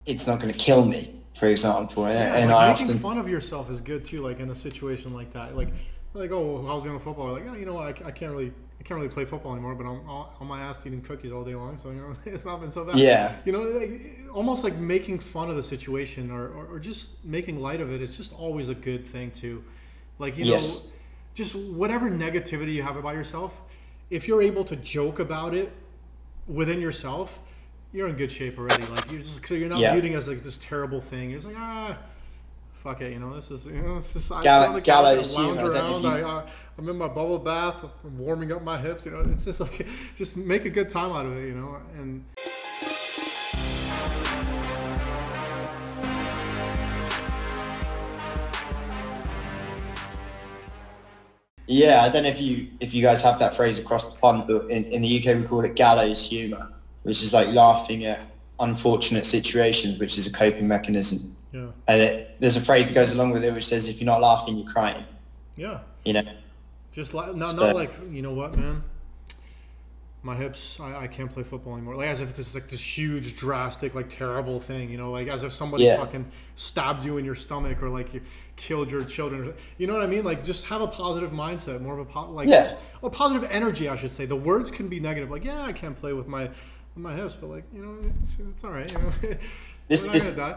it's not going to kill me, for example. Yeah, And like I making often, fun of yourself is good too. Like in a situation like that, like oh, I was going to football. Like, oh, you know what, I can't really play football anymore. But I'm on my ass eating cookies all day long, so you know it's not been so bad. yeah, You know, like, almost like making fun of the situation or just making light of it. It's just always a good thing too. Like yes, just whatever negativity you have about yourself, if you're able to joke about it within yourself, you're in good shape already. Like you're just so you're not yeah. viewing it as like this terrible thing. You're just like fuck it. This is it's just I like I was gonna Gallows lounge humor. I don't know if around. you. I'm in my bubble bath. I'm warming up my hips. It's just like just make a good time out of it. And Yeah, I don't know if you guys have that phrase across the pond, but in the UK we call it gallows humor, which is like laughing at unfortunate situations, which is a coping mechanism. yeah, And there's a phrase that goes along with it, which says, "If you're not laughing, you're crying." yeah. You know. Just like not So like you know what, man. My hips, I can't play football anymore. Like as if it's like this huge, drastic, like terrible thing, like as if somebody yeah, fucking stabbed you in your stomach or like you killed your children. You know what I mean? Like just have a positive mindset, more of like just yeah. a positive energy, I should say. The words can be negative, like yeah, I can't play with my hips, but like it's all right. This We're not gonna this die.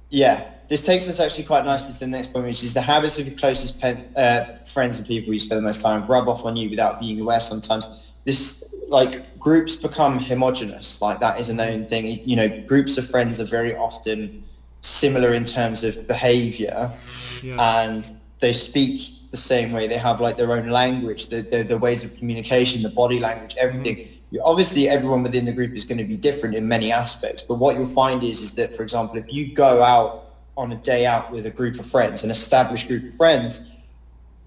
Yeah, this takes us actually quite nicely to the next point, which is the habits of your closest friends and people you spend the most time rub off on you without being aware. Sometimes this, like, groups become homogenous. Like, that is a Mm-hmm. known thing. Groups of friends are very often similar in terms of behavior, Yeah. and they speak the same way. They have like their own language, the ways of communication, the body language, Mm-hmm. everything. Obviously, everyone within the group is going to be different in many aspects, but what you'll find is that, for example, if you go out on a day out with a group of friends, an established group of friends,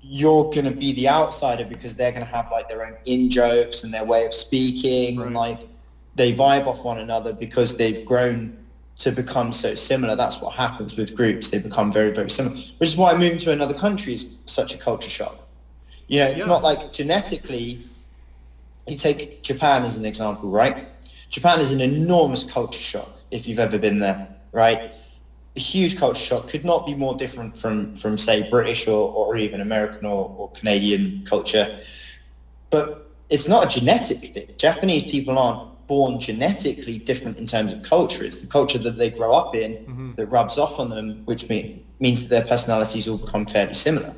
you're going to be the outsider because they're going to have like their own in jokes and their way of speaking, and Right. like they vibe off one another because they've grown to become so similar. That's what happens with groups. They become very, very similar, which is why moving to another country is such a culture shock. It's Yeah. not like genetically. You take Japan as an example, right? Japan is an enormous culture shock if you've ever been there, right? A huge culture shock, could not be more different from say British or even American or Canadian culture. But it's not a genetic thing. Japanese people aren't born genetically different in terms of culture. It's the culture that they grow up in Mm-hmm. that rubs off on them, which means that their personalities all become fairly similar.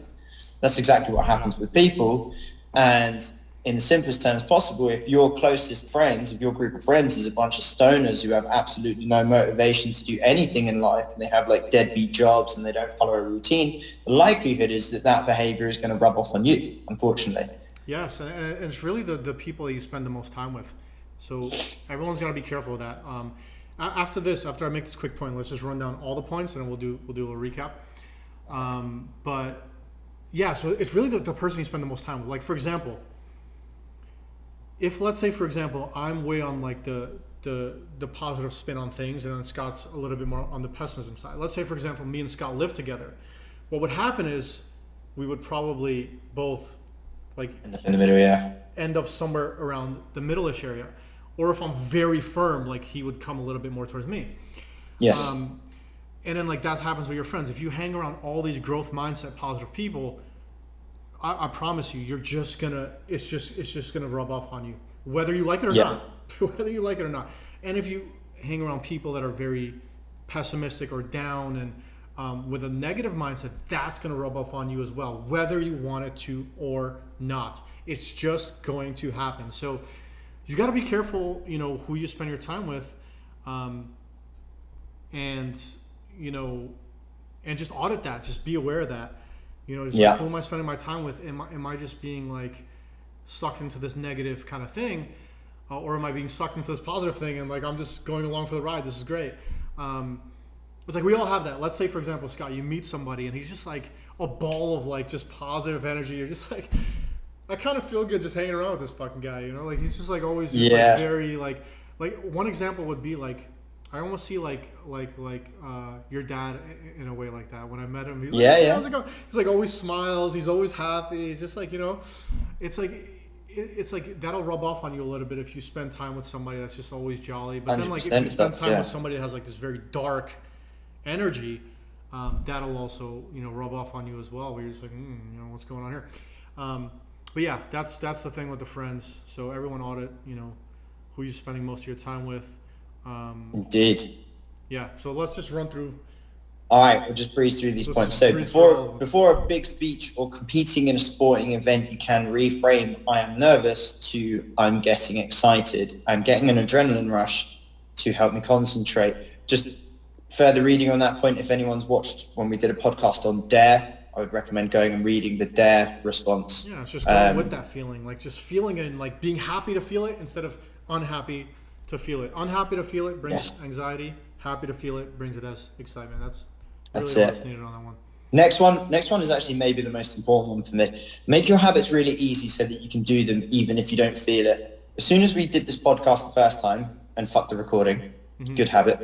That's exactly what Yeah. happens with people. And in the simplest terms possible, if your closest friends, if your group of friends is a bunch of stoners who have absolutely no motivation to do anything in life, and they have like deadbeat jobs and they don't follow a routine, the likelihood is that behavior is going to rub off on you, unfortunately. Yes, and it's really the people that you spend the most time with. So everyone's got to be careful with that. After this, after I make this quick point, let's just run down all the points and then we'll do a recap. But yeah, so it's really the person you spend the most time with. Like for example, if let's say for example I'm way on like the positive spin on things, and then Scott's a little bit more on the pessimism side. Let's say for example me and Scott live together. What would happen is we would probably both like In the middle, yeah. end up somewhere around the middle-ish area. Or if I'm very firm, like he would come a little bit more towards me. Yes. Um, and then like that happens with your friends. If you hang around all these growth mindset positive people, I promise you, you're just gonna it's just gonna rub off on you, whether you like it or Yeah. not, whether you like it or not. And if you hang around people that are very pessimistic or down and with a negative mindset, that's going to rub off on you as well, whether you want it to or not. It's just going to happen. So you got to be careful, who you spend your time with, and you know, and just audit that. Just be aware of that. Just like, Yeah. who am I spending my time with? Am I just being like sucked into this negative kind of thing, or am I being sucked into this positive thing and like I'm just going along for the ride? This is great. It's like we all have that. Let's say, for example, Scott, you meet somebody and he's just like a ball of like just positive energy. You're just like, I kind of feel good just hanging around with this fucking guy. Like he's just like always just like Yeah. very like one example would be like I almost see your dad in a way like that. When I met him, he's like, Yeah, hey, yeah. how's it going? He's like always smiles. He's always happy. He's just like it's like it's like that'll rub off on you a little bit if you spend time with somebody that's just always jolly. But then, like, if 100% you spend does, time yeah. with somebody that has like this very dark energy, that'll also, you know, rub off on you as well. Where you're just like, you know, what's going on here? But yeah, that's the thing with the friends. So everyone audit, you know, who you're spending most of your time with. Indeed. Yeah. So let's just run through. All right, we'll just breeze through these Let's points. just So breeze through all of them. before a big speech or competing in a sporting event, you can reframe "I am nervous" to "I'm getting excited." I'm getting an adrenaline rush to help me concentrate. Just further reading on that point, if anyone's watched when we did a podcast on DARE, I would recommend going and reading the DARE response. Yeah, it's just going with that feeling, like just feeling it and like being happy to feel it instead of unhappy to feel it. Unhappy to feel it brings anxiety. Happy to feel it brings it as excitement. That's really what's needed on that one. Next one is actually maybe the most important one for me. Make your habits really easy so that you can do them even if you don't feel it. As soon as we did this podcast the first time and fucked the recording, good habit,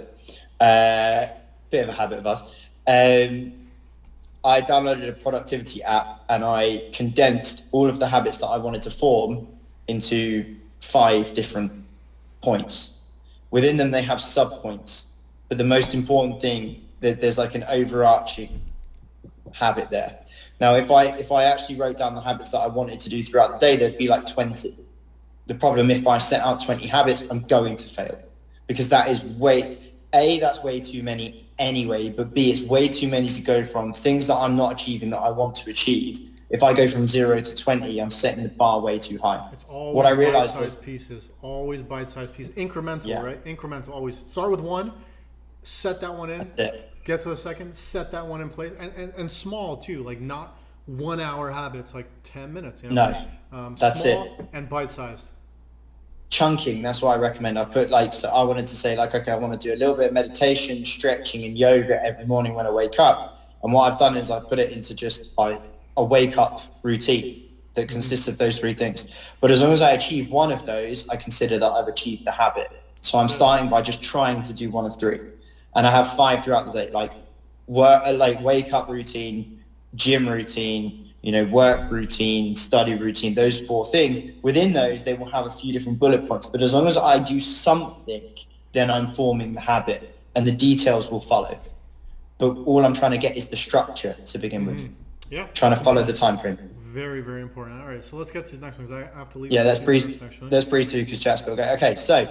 bit of a habit of us, I downloaded a productivity app and I condensed all of the habits that I wanted to form into 5 different points. Within them, they have sub-points. But the most important thing, there's like an overarching habit there. Now, if I actually wrote down the habits that I wanted to do throughout the day, there'd be like 20. The problem, if I set out 20 habits, I'm going to fail because that is that's way too many anyway, but B, it's way too many to go from things that I'm not achieving that I want to achieve. If I go from 0 to 20, I'm setting the bar way too high. It's always what I realized bite-sized pieces, always bite-sized pieces, incremental, right? Incremental, always start with one, set that one in, get to the second, set that one in place, and small too, like not 1 hour habits, like 10 minutes. You know? No, that's small it. And bite-sized. Chunking, that's what I recommend. I put so I wanted to say okay, I want to do a little bit of meditation, stretching and yoga every morning when I wake up. And what I've done is I put it into just like a wake up routine that consists of those 3 things. But as long as I achieve one of those, I consider that I've achieved the habit. So I'm starting by just trying to do one of 3. And I have 5 throughout the day, like wake up routine, gym routine, work routine, study routine, those 4 things. Within those, they will have a few different bullet points. But as long as I do something, then I'm forming the habit and the details will follow. But all I'm trying to get is the structure to begin with. Yeah. Trying to follow the time frame. Very, very important. All right, so let's get to the next one because I have to leave. Yeah, let's breeze through because chat's got to go. Okay, so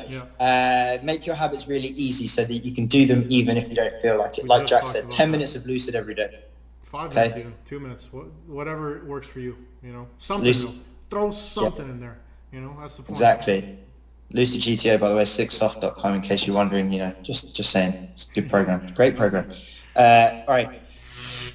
make your habits really easy so that you can do them even if you don't feel like it. Like Jack said, 10 minutes of lucid every day. 5 minutes even, 2 minutes, whatever works for you, Something, throw something in there, that's the point. Exactly. Lucid GTO, by the way, 6soft.com in case you're wondering, just saying. It's a good program, great program. All right.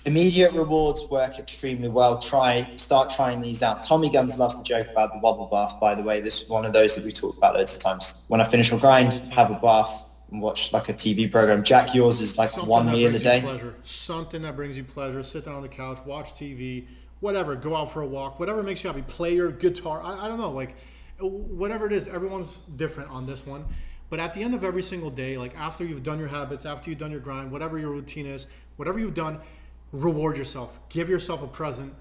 Immediate rewards work extremely well. Start trying these out. Tommy Guns loves to joke about the wobble bath, by the way. This is one of those that we talked about loads of times. When I finish my grind, have a bath and watch like a TV program. Jack, yours is like something 1 meal a day. Something that brings you pleasure. Sit down on the couch, watch TV, whatever. Go out for a walk, whatever makes you happy. Play your guitar. I don't know, like whatever it is. Everyone's different on this one. But at the end of every single day, like after you've done your habits, after you've done your grind, whatever your routine is, whatever you've done, reward yourself. Give yourself a present.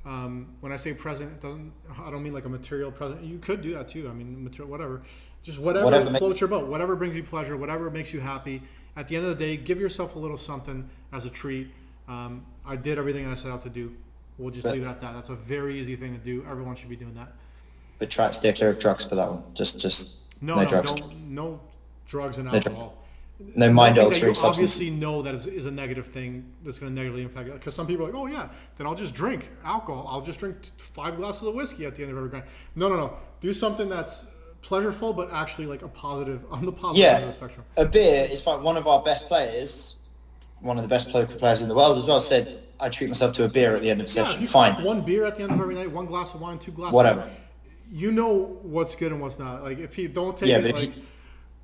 When I say present, I don't mean like a material present. You could do that too. I mean, material, whatever. Just whatever floats your boat. Whatever brings you pleasure. Whatever makes you happy. At the end of the day, give yourself a little something as a treat. I did everything I set out to do. We'll just leave it at that. That's a very easy thing to do. Everyone should be doing that. But stay clear of drugs for that one. Just no drugs. No drugs and alcohol. No mind altering substance. Obviously know that is a negative thing that's going to negatively impact you. Because some people are like, oh yeah, then I'll just drink alcohol. I'll just drink 5 glasses of whiskey at the end of every grind. No. Do something that's pleasureful, but actually like a positive, on the positive end of the spectrum. A beer is like one of our best players, one of the best poker players in the world as well, said, I treat myself to a beer at the end of the session. If you fine. 1 beer at the end of every night, 1 glass of wine, 2 glasses whatever. of wine, you know what's good and what's not. Like if you don't take it like...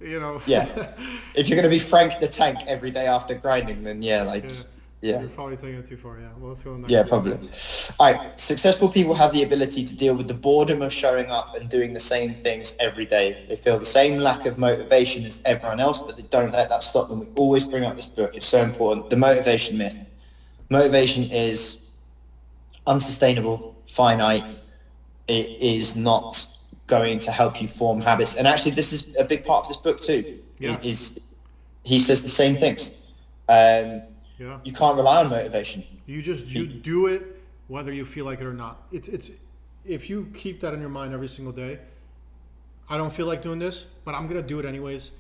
If you're going to be Frank the Tank every day after grinding, then you're probably taking it too far. Well, let's go on. Probably. All right, successful people have the ability to deal with the boredom of showing up and doing the same things every day. They feel the same lack of motivation as everyone else, but they don't let that stop them. We always bring up this book. It's so important. The motivation myth. Motivation is unsustainable, finite. It is not going to help you form habits. And actually, this is a big part of this book too. Yeah. He says the same things. You can't rely on motivation. You do it whether you feel like it or not. It's if you keep that in your mind every single day, I don't feel like doing this, but I'm gonna do it anyways.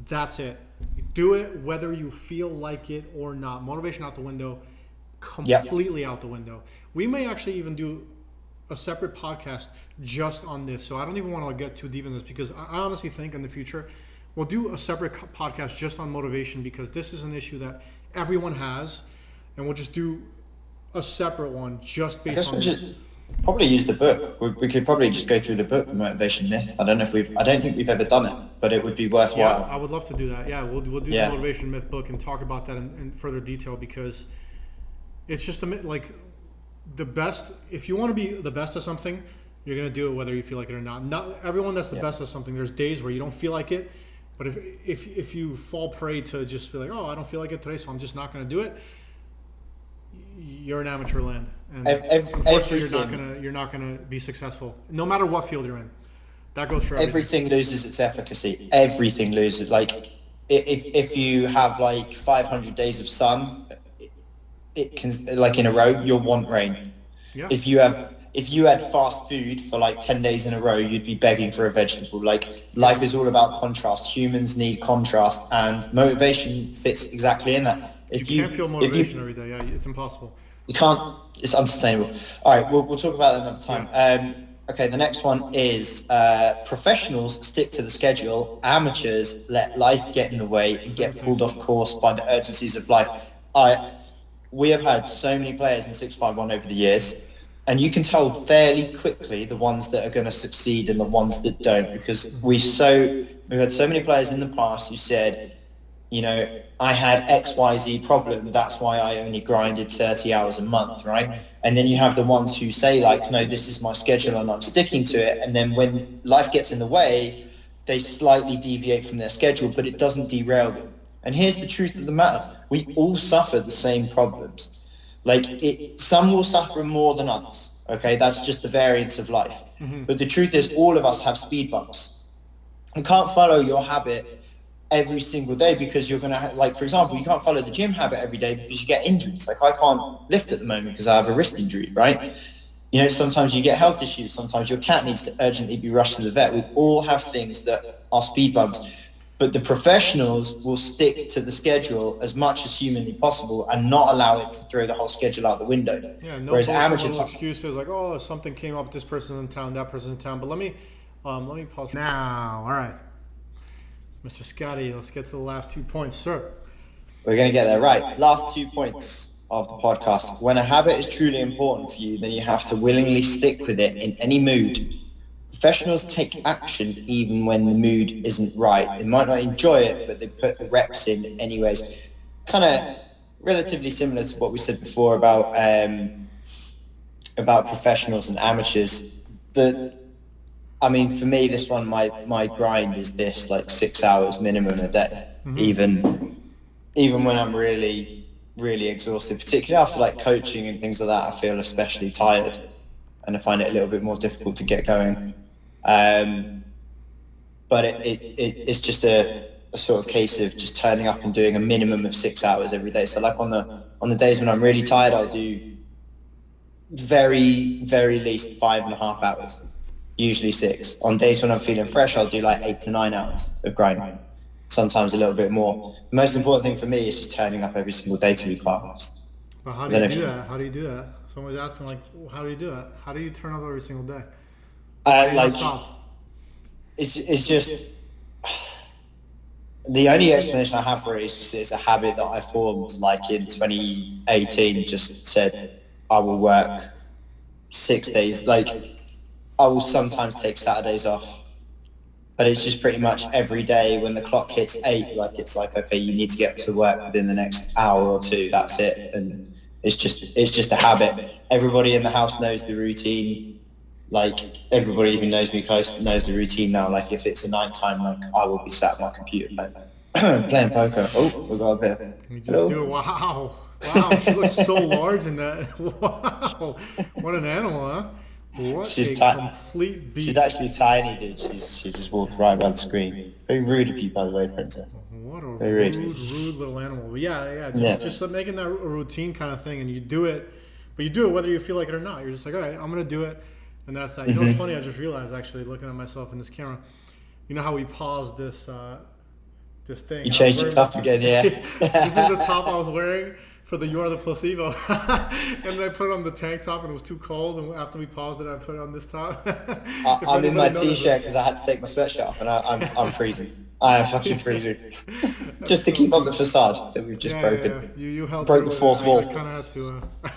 That's it. You do it whether you feel like it or not. Motivation out the window, completely out the window. We may actually even do a separate podcast just on this. So I don't even want to get too deep in this, because I honestly think in the future we'll do a separate podcast just on motivation, because this is an issue that everyone has, and we'll just do a separate one just based on this. Probably use the book. We could probably just go through the book, The Motivation Myth. I don't think we've ever done it, but it would be worthwhile. Yeah, I would love to do that. Yeah, we'll do the Motivation Myth book and talk about that in further detail, because it's just like the best. If you want to be the best at something, you're gonna do it whether you feel like it or not. Not everyone that's the best at something. There's days where you don't feel like it, but if you fall prey to just feel like, oh, I don't feel like it today, so I'm just not gonna do it, you're in amateur land, and unfortunately you're not gonna be successful, no matter what field you're in. That goes for everything. Loses its efficacy. Everything loses. Like if you have like 500 days of sun, it can, like in a row, you'll want rain. Yeah. If you had fast food for like 10 days in a row, you'd be begging for a vegetable. Like, life is all about contrast. Humans need contrast, and motivation fits exactly in that. You can't feel motivation every day. Yeah, it's impossible. You can't. It's unsustainable. All right, we'll talk about that another time. Yeah. Okay, the next one is professionals stick to the schedule. Amateurs let life get in the way and get pulled off course by the urgencies of life. We have had so many players in 651 over the years, and you can tell fairly quickly the ones that are going to succeed and the ones that don't, because we've had so many players in the past who said, you know, I had XYZ problem, that's why I only grinded 30 hours a month, right? And then you have the ones who say like, no, this is my schedule and I'm sticking to it. And then when life gets in the way, they slightly deviate from their schedule, but it doesn't derail them. And here's the truth of the matter. We all suffer the same problems. Like, some will suffer more than others, okay? That's just the variance of life. Mm-hmm. But the truth is, all of us have speed bumps. You can't follow your habit every single day, because you're going to, like, for example, you can't follow the gym habit every day because you get injuries. Like, I can't lift at the moment because I have a wrist injury, right? You know, sometimes you get health issues. Sometimes your cat needs to urgently be rushed to the vet. We all have things that are speed bumps. But the professionals will stick to the schedule as much as humanly possible and not allow it to throw the whole schedule out the window. Yeah, no. Whereas amateurs, excuses like, oh, something came up, this person's in town, that person's in town. But let me pause now. All right, Mr. Scotty, let's get to the last 2 points, sir. We're going to get there, right? Last 2 points of the podcast. When a habit is truly important for you, then you have to willingly stick with it in any mood. Professionals take action even when the mood isn't right. They might not enjoy it, but they put the reps in anyways. Kind of relatively similar to what we said before about professionals and amateurs. I mean, for me, this one, my grind is this, like 6 hours minimum a day. Mm-hmm. Even when I'm really, really exhausted, particularly after like coaching and things like that, I feel especially tired, and I find it a little bit more difficult to get going. But it's just a sort of case of just turning up and doing a minimum of 6 hours every day. So like on the days when I'm really tired, I'll do very, very least 5.5 hours, usually 6. On days when I'm feeling fresh, I'll do like 8 to 9 hours of grinding, sometimes a little bit more. The most important thing for me is just turning up every single day, to be quite honest. But how do you do that? How do you do that? Someone's asking, like, how do you do that? How do you turn up every single day? It's just the only explanation I have for it is just, it's a habit that I formed like in 2018. Just said I will work 6 days. Like, I will sometimes take Saturdays off, but it's just pretty much every day when the clock hits 8, like it's like, okay, you need to get to work within the next hour or two. That's it. And it's just a habit. Everybody in the house knows the routine. Like, everybody even knows me close, knows the routine now. Like, if it's a nighttime, like, I will be sat at my computer playing poker. Oh, we got up here. You just do it. Wow, she looks so large in that. Wow, what an animal, huh? What She's a tiny. complete beast. She's actually tiny, dude. She just walked right by the screen. Very rude of you, by the way, princess. What a Very rude. rude little animal. But yeah, Yeah. just making that a routine kind of thing, and you do it, but you do it whether you feel like it or not. You're just like, all right, I'm gonna do it, and that's that. You know, it's funny. I just realized actually looking at myself in this camera. You know how we paused this thing? You changed your top again, yeah. This is the top I was wearing for the You Are the Placebo, and I put on the tank top, and it was too cold. And after we paused it, I put on this top. I'm in my t-shirt because I had to take my sweatshirt off, and I'm freezing. I am fucking freezing. Just to keep on the facade that we've just broken. Yeah. You held broke the through it. fourth wall. I kind of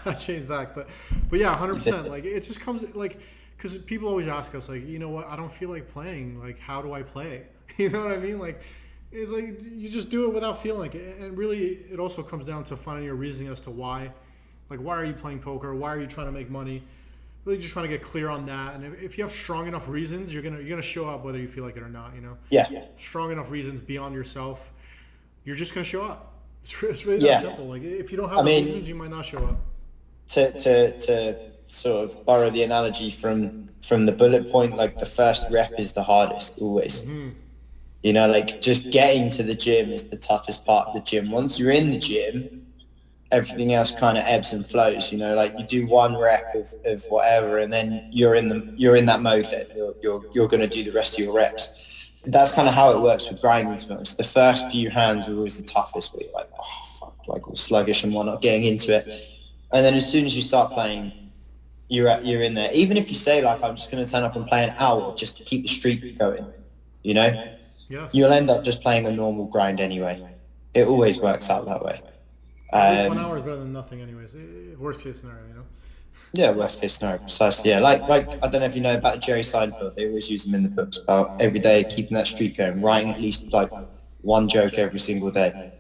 had to change back, but yeah, 100%. Like it just comes like because people always ask us like, you know what? I don't feel like playing. Like, how do I play? You know what I mean? Like. It's like you just do it without feeling like it. And really, it also comes down to finding your reasoning as to why. Like, why are you playing poker? Why are you trying to make money? Really just trying to get clear on that. And if you have strong enough reasons, you're gonna show up whether you feel like it or not, you know? Yeah. Strong enough reasons beyond yourself, you're just going to show up. It's really that simple. Like, if you don't have reasons, you might not show up. To sort of borrow the analogy from the bullet point, like the first rep is the hardest, always. Mm-hmm. You know, like just getting to the gym is the toughest part of the gym. Once you're in the gym, everything else kind of ebbs and flows. You know, like you do one rep of whatever, and then you're in that mode that you're going to do the rest of your reps. That's kind of how it works with grinding. To be honest, the first few hands are always the toughest. Where you're like, oh fuck, like all sluggish and whatnot, getting into it, and then as soon as you start playing, you're in there. Even if you say like, I'm just going to turn up and play an hour just to keep the streak going, you know. Yeah. You'll end up just playing a normal grind anyway. It always works out that way. At least 1 hour is better than nothing anyways. Worst case scenario, you know? Yeah, worst case scenario, precisely. Yeah, like I don't know if you know about Jerry Seinfeld. They always use him in the books about every day keeping that streak going, writing at least like one joke every single day.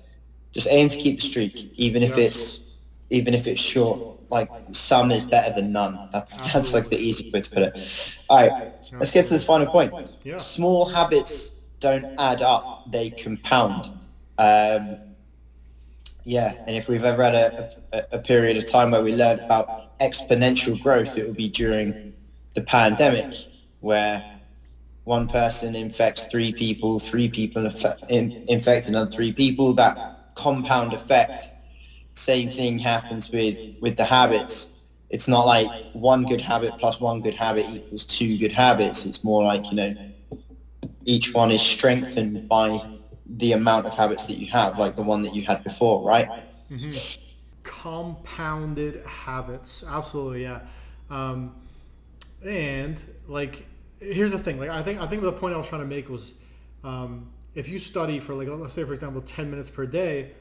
Just aim to keep the streak, even if it's short. Like some is better than none. That's like the easy way to put it. All right, let's get to this final point. Yeah. Small habits don't add up, they compound. And if we've ever had a period of time where we learned about exponential growth, it would be during the pandemic, where one person infects three people infect another three people. That compound effect, same thing happens with the habits. It's not like one good habit plus one good habit equals two good habits. It's more like, you know, each one is strengthened by the amount of habits that you have, like the one that you had before, right? Mm-hmm. Compounded habits, absolutely, yeah. And like, here's the thing. Like, I think the point I was trying to make was, if you study for like, let's say for example, 10 minutes per day,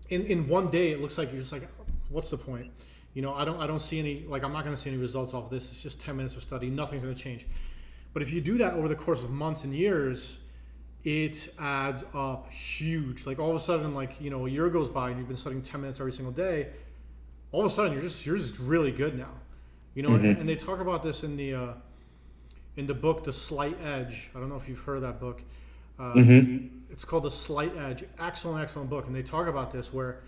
in one day it looks like you're just like, what's the point? You know, I don't see any, like, I'm not going to see any results off of this. It's just 10 minutes of study. Nothing's going to change. But if you do that over the course of months and years, it adds up huge. Like all of a sudden, like, you know, a year goes by and you've been studying 10 minutes every single day. All of a sudden, you're just really good now. You know, Mm-hmm. and they talk about this in the book, The Slight Edge. I don't know if you've heard of that book. It's called The Slight Edge. Excellent book. And they talk about this where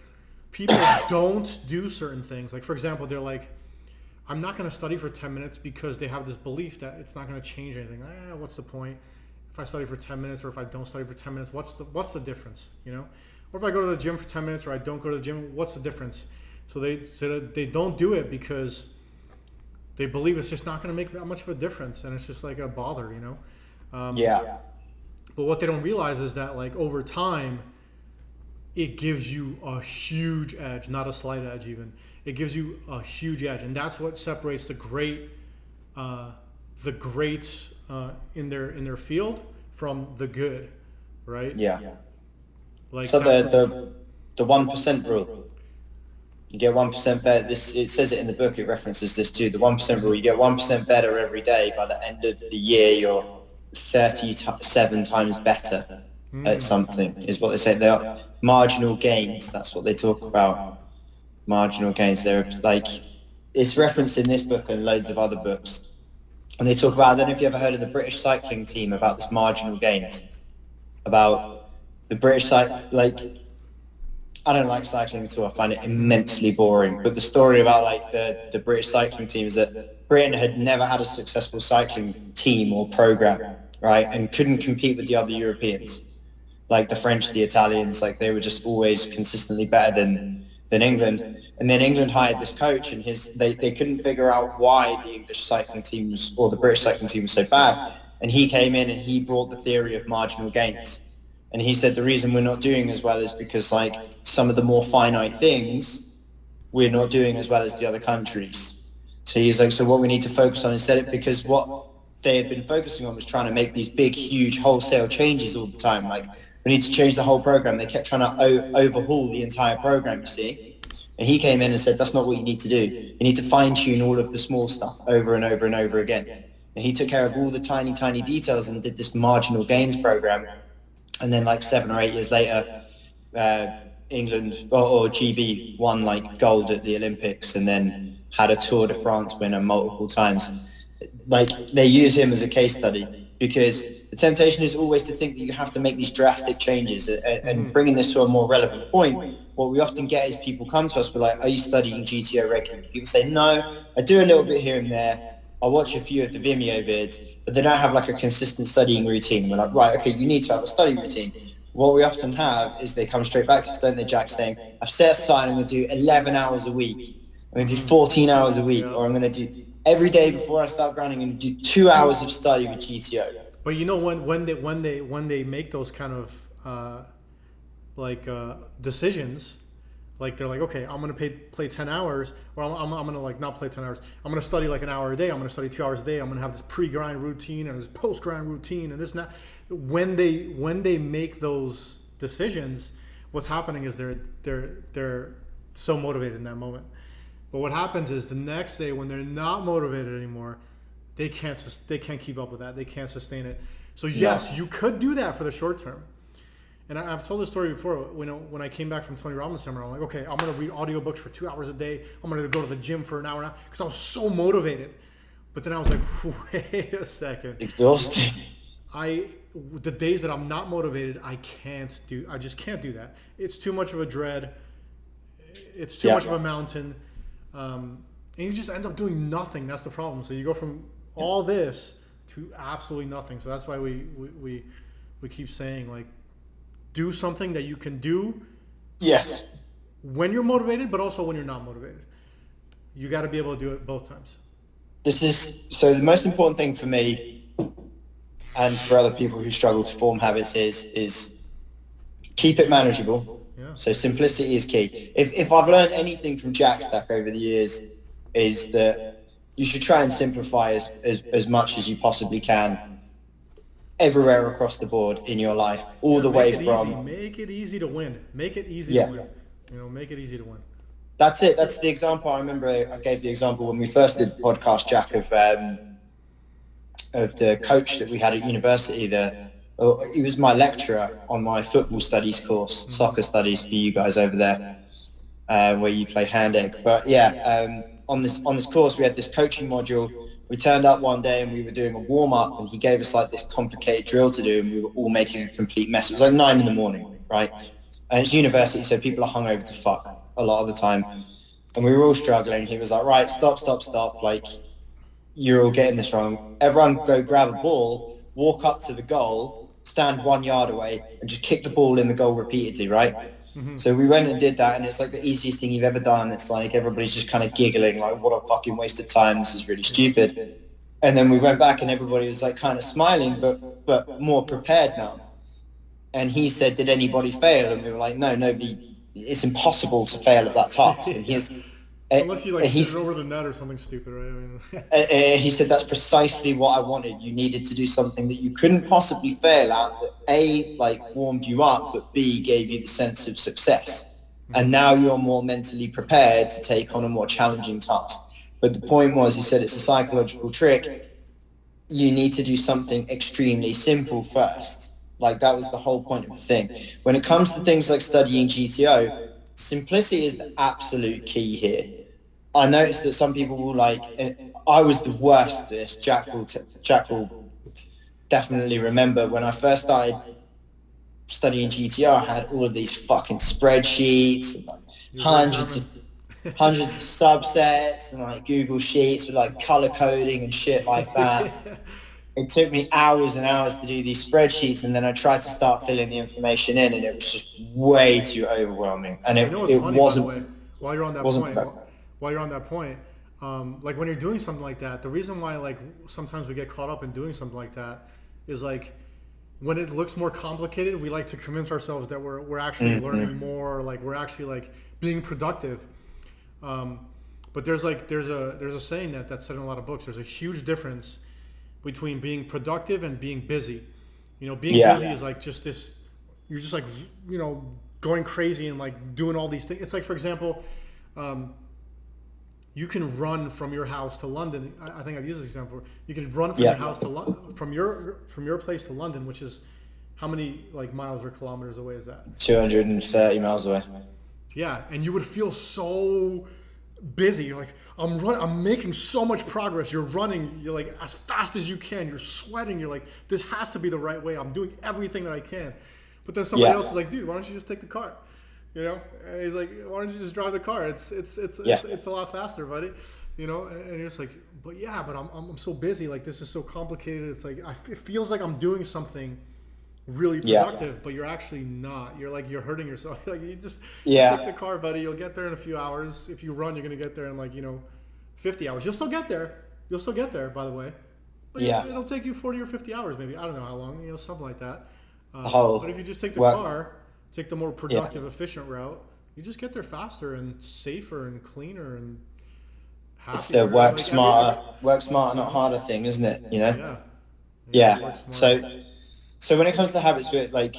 people don't do certain things. Like, for example, they're like, I'm not going to study for 10 minutes because they have this belief that it's not going to change anything. What's the point? If I study for 10 minutes or if I don't study for 10 minutes, what's the difference, you know? Or if I go to the gym for 10 minutes or I don't go to the gym, what's the difference? So they don't do it because they believe it's just not going to make that much of a difference, and it's just like a bother, you know? But what they don't realize is that, like, over time, it gives you a huge edge, not a slight edge even. It gives you a huge edge, and that's what separates the greats in their field from the good, right? Yeah. Like, so the 1% rule. You get 1% better. It says it in the book. It references this too. The 1% rule. You get 1% better every day. By the end of the year, you're 37 times better at something. Is what they say. They are marginal gains. That's what they talk about. Marginal gains. They're like, it's referenced in this book and loads of other books. And they talk about, I don't know if you ever heard of the British cycling team about this marginal gains. About the British I don't like cycling at all. I find it immensely boring. But the story about like the British cycling team is that Britain had never had a successful cycling team or program, right? And couldn't compete with the other Europeans, like the French, the Italians, like they were just always consistently better than England. And then England hired this coach, and they couldn't figure out why the English cycling teams or the British cycling team was so bad. And he came in and he brought the theory of marginal gains. And he said the reason we're not doing as well is because like some of the more finite things we're not doing as well as the other countries. So he's like, so what we need to focus on instead, because what they had been focusing on was trying to make these big, huge wholesale changes all the time. Like, we need to change the whole program. They kept trying to overhaul the entire program, you see. And he came in and said, that's not what you need to do. You need to fine tune all of the small stuff over and over and over again. And he took care of all the tiny, tiny details and did this marginal gains program. And then like 7 or 8 years later, England or GB won like gold at the Olympics and then had a Tour de France winner multiple times. Like, they use him as a case study because the temptation is always to think that you have to make these drastic changes. And bringing this to a more relevant point, what we often get is people come to us, we're like, are you studying GTO regularly? People say, no, I do a little bit here and there. I watch a few of the Vimeo vids, but they don't have like a consistent studying routine. We're like, right, okay, you need to have a study routine. What we often have is they come straight back to us, don't they, Jack, saying, I've set aside, I'm going to do 11 hours a week. I'm going to do 14 hours a week, or I'm going to do every day before I start running and do 2 hours of study with GTO. But you know, when they make those kind of decisions, like they're like, okay, I'm gonna play 10 hours, or I'm gonna like not play 10 hours. I'm gonna study like an hour a day. I'm gonna study 2 hours a day. I'm gonna have this pre-grind routine and this post-grind routine and this and that. When they make those decisions, what's happening is they're so motivated in that moment. But what happens is the next day when they're not motivated anymore, they can't keep up with that. They can't sustain it. So yes, you could do that for the short term. And I've told this story before. When I came back from Tony Robbins seminar, I'm like, okay, I'm going to read audiobooks for 2 hours a day. I'm going to go to the gym for an hour now because I was so motivated. But then I was like, wait a second. Exhausting. The days that I'm not motivated, I just can't do that. It's too much of a dread. It's too much of a mountain. And you just end up doing nothing. That's the problem. So you go from all this to absolutely nothing. So that's why we keep saying, like, do something that you can do. Yes. When you're motivated, but also when you're not motivated. You got to be able to do it both times. So the most important thing for me and for other people who struggle to form habits is keep it manageable. Yeah. So simplicity is key. If I've learned anything from Jack Stack over the years, is that you should try and simplify as much as you possibly can everywhere across the board in your life, all the way from... Make it easy to win. Make it easy to win. Make it easy to win. That's it. That's the example. I remember I gave the example when we first did the podcast, Jack, of the coach that we had at university. He was my lecturer on my football studies course, soccer studies for you guys over there, where you play hand egg. But on this course, we had this coaching module. We turned up one day and we were doing a warm-up and he gave us like this complicated drill to do and we were all making a complete mess. It was like 9 a.m, right? And it's university, so people are hungover to fuck a lot of the time. And we were all struggling. He was like, right, stop. Like, you're all getting this wrong. Everyone go grab a ball, walk up to the goal, stand 1 yard away and just kick the ball in the goal repeatedly, right? Mm-hmm. So we went and did that, and it's like the easiest thing you've ever done. It's like everybody's just kind of giggling, like, what a fucking waste of time. This is really stupid. And then we went back and everybody was like kind of smiling, but more prepared now. And he said, did anybody fail? And we were like, no, nobody. It's impossible to fail at that task. And unless you hit it over the net or something stupid, right? He said that's precisely what I wanted. You needed to do something that you couldn't possibly fail at, that A, like, warmed you up, but B, gave you the sense of success. And now you're more mentally prepared to take on a more challenging task. But the point was, he said it's a psychological trick. You need to do something extremely simple first. Like, that was the whole point of the thing. When it comes to things like studying GTO, simplicity is the absolute key here. I noticed that some people will I was the worst at this. Jack will definitely remember when I first started studying GTO, I had all of these fucking spreadsheets, and hundreds of hundreds of subsets and like Google Sheets with like color coding and shit like that. It took me hours and hours to do these spreadsheets, and then I tried to start filling the information in, and it was just way too overwhelming. And You know what's it funny, by the wasn't way, while you're on that wasn't point, while you're on that point, like when you're doing something like that, the reason why like sometimes we get caught up in doing something like that is like when it looks more complicated, we like to convince ourselves that we're actually learning more, like we're actually like being productive. But there's a saying that's said in a lot of books. There's a huge difference between being productive and being busy. You know, being busy is like just this. You're just like, you know, going crazy and like doing all these things. It's like, for example, you can run from your house to London. I think I've used this example. You can run from your house to from your place to London, which is how many like miles or kilometers away is that? 230 miles away. Yeah, and you would feel so busy. You're like, I'm making so much progress. You're running, you're like as fast as you can. You're sweating. You're like, this has to be the right way. I'm doing everything that I can. But then somebody else is like, dude, why don't you just take the car? You know, and he's like, why don't you just drive the car? It's a lot faster, buddy. You know, and you're just like, but I'm so busy. Like this is so complicated. It's like it feels like I'm doing something really productive, but you're actually not. You're hurting yourself. Like you just take the car, buddy. You'll get there in a few hours. If you run, you're gonna get there in like 50 hours. You'll still get there. By the way. But it'll take you 40 or 50 hours, maybe. I don't know how long. Something like that. But if you just take the car, take the more productive, efficient route, you just get there faster and safer and cleaner and happier. It's the work smarter, not harder thing, isn't it? You know? Yeah. So when it comes to habits, like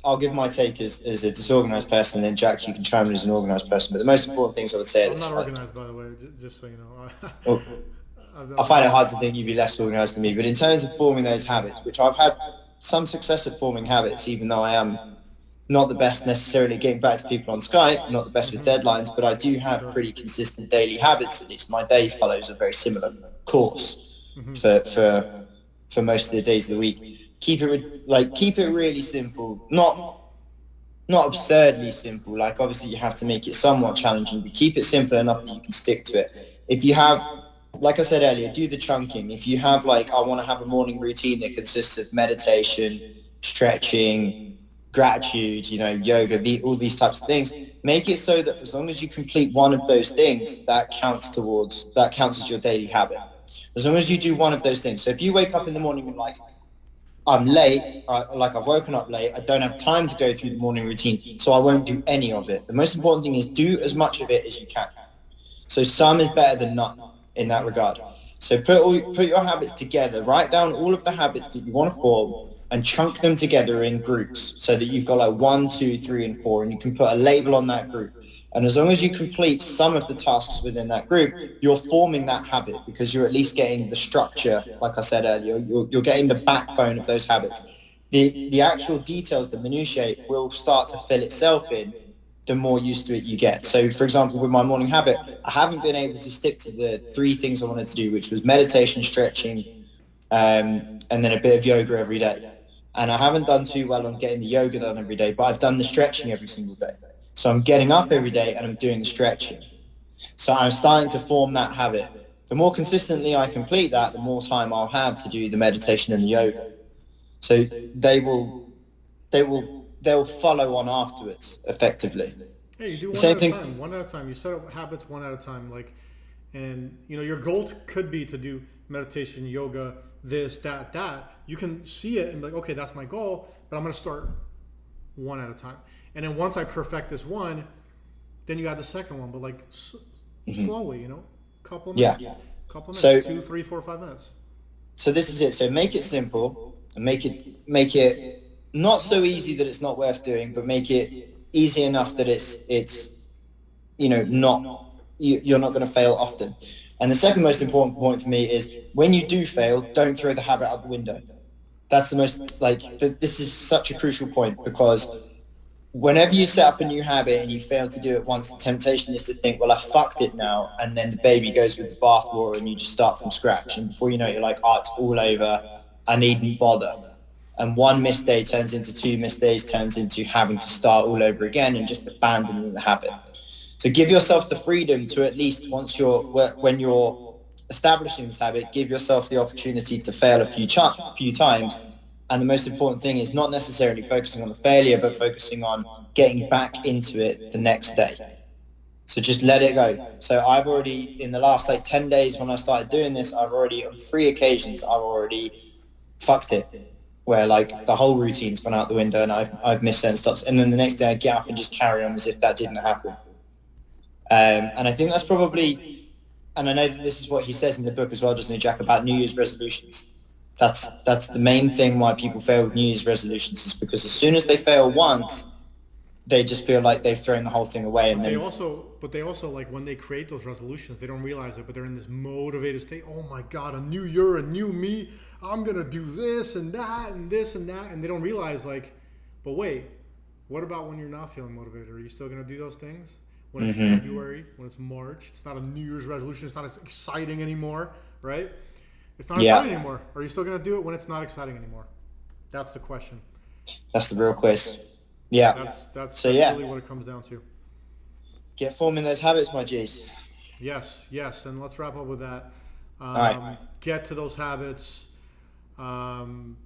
I'll give my take as a disorganized person, and then Jack, you can chime in as an organized person. But the most important things I would say I'm not organized, by the way, just so you know. Well, I find it hard to think you'd be less organized than me. But in terms of forming those habits, which I've had some success at forming habits, even though I am not the best necessarily at getting back to people on Skype, not the best with deadlines, but I do have pretty consistent daily habits. At least my day follows a very similar course for most of the days of the week. Keep it really simple, not absurdly simple. Like obviously you have to make it somewhat challenging, but keep it simple enough that you can stick to it. If you have, like I said earlier, do the chunking. If you have like, I want to have a morning routine that consists of meditation, stretching, gratitude, yoga, all these types of things, make it so that as long as you complete one of those things, that counts as your daily habit. As long as you do one of those things. So if you wake up in the morning and like, I'm late, I've woken up late, I don't have time to go through the morning routine, so I won't do any of it. The most important thing is do as much of it as you can. So some is better than none in that regard. So put your habits together, write down all of the habits that you want to form and chunk them together in groups so that you've got like 1, 2, 3, and 4, and you can put a label on that group. And as long as you complete some of the tasks within that group, you're forming that habit because you're at least getting the structure, like I said earlier, you're getting the backbone of those habits. The actual details, the minutiae, will start to fill itself in the more used to it you get. So for example, with my morning habit, I haven't been able to stick to the 3 things I wanted to do, which was meditation, stretching, and then a bit of yoga every day. And I haven't done too well on getting the yoga done every day, but I've done the stretching every single day. So I'm getting up every day and I'm doing the stretching. So I'm starting to form that habit. The more consistently I complete that, the more time I'll have to do the meditation and the yoga. So they'll follow on afterwards effectively. Yeah, you do one at a time. You set up habits one at a time. And your goal could be to do meditation, yoga, this, that. You can see it and be like, okay, that's my goal, but I'm going to start one at a time. And then once I perfect this one, then you add the second one, but like slowly, couple minutes, So, 2, 3, 4, 5 minutes. So this is it. So make it simple and make it not so easy that it's not worth doing, but make it easy enough that it's you're not going to fail often. And the second most important point for me is when you do fail, don't throw the habit out the window. That's the most this is such a crucial point because whenever you set up a new habit and you fail to do it once, the temptation is to think, well, I fucked it now. And then the baby goes with the bathwater and you just start from scratch. And before you know it, you're like, oh, it's all over. I needn't bother. And one missed day turns into 2 missed days, turns into having to start all over again and just abandoning the habit. So give yourself the freedom to, at least when you're establishing this habit, give yourself the opportunity to fail a few times. And the most important thing is not necessarily focusing on the failure, but focusing on getting back into it the next day. So just let it go. So I've already, in the last 10 days when I started doing this, I've already, on 3 occasions, I've already fucked it, where the whole routine's gone out the window and I've missed certain stops. And then the next day I get up and just carry on as if that didn't happen. And I think that's probably, and I know that this is what he says in the book as well, doesn't he, Jack, about New Year's resolutions. That's the main thing why people fail with New Year's resolutions, is because as soon as they fail once, they just feel like they've thrown the whole thing away. And they also when they create those resolutions, they don't realize it, but they're in this motivated state. Oh my God, a new year, a new me. I'm gonna do this and that and this and that, and they don't realize but wait, what about when you're not feeling motivated? Are you still gonna do those things? When it's February, when it's March, it's not a New Year's resolution. It's not as exciting anymore, right? It's not exciting anymore. Are you still gonna do it when it's not exciting anymore? That's the question. That's the real quiz. Yeah. That's really what it comes down to. Get forming those habits, my G's. Yes. And let's wrap up with that. All right. Get to those habits, and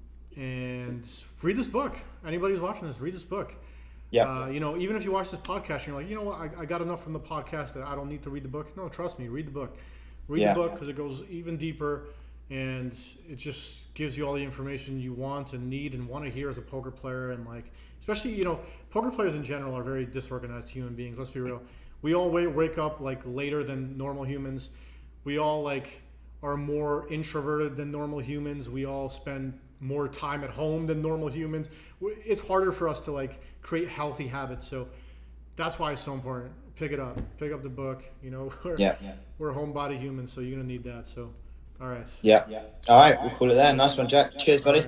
read this book. Anybody who's watching this, read this book. Yeah. Even if you watch this podcast and you're like, you know what, I got enough from the podcast that I don't need to read the book. No, trust me, read the book. Read the book, because it goes even deeper, and it just gives you all the information you want and need and want to hear as a poker player. And especially, poker players in general are very disorganized human beings. Let's be real. We all wake up later than normal humans. We all are more introverted than normal humans. We all spend more time at home than normal humans. It's harder for us to create healthy habits. So that's why it's so important. Pick it up. Pick up the book. We're homebody humans, so you're gonna need that. So, all right. Yeah. All right. We'll call it there. Nice one, Jack. Cheers, buddy.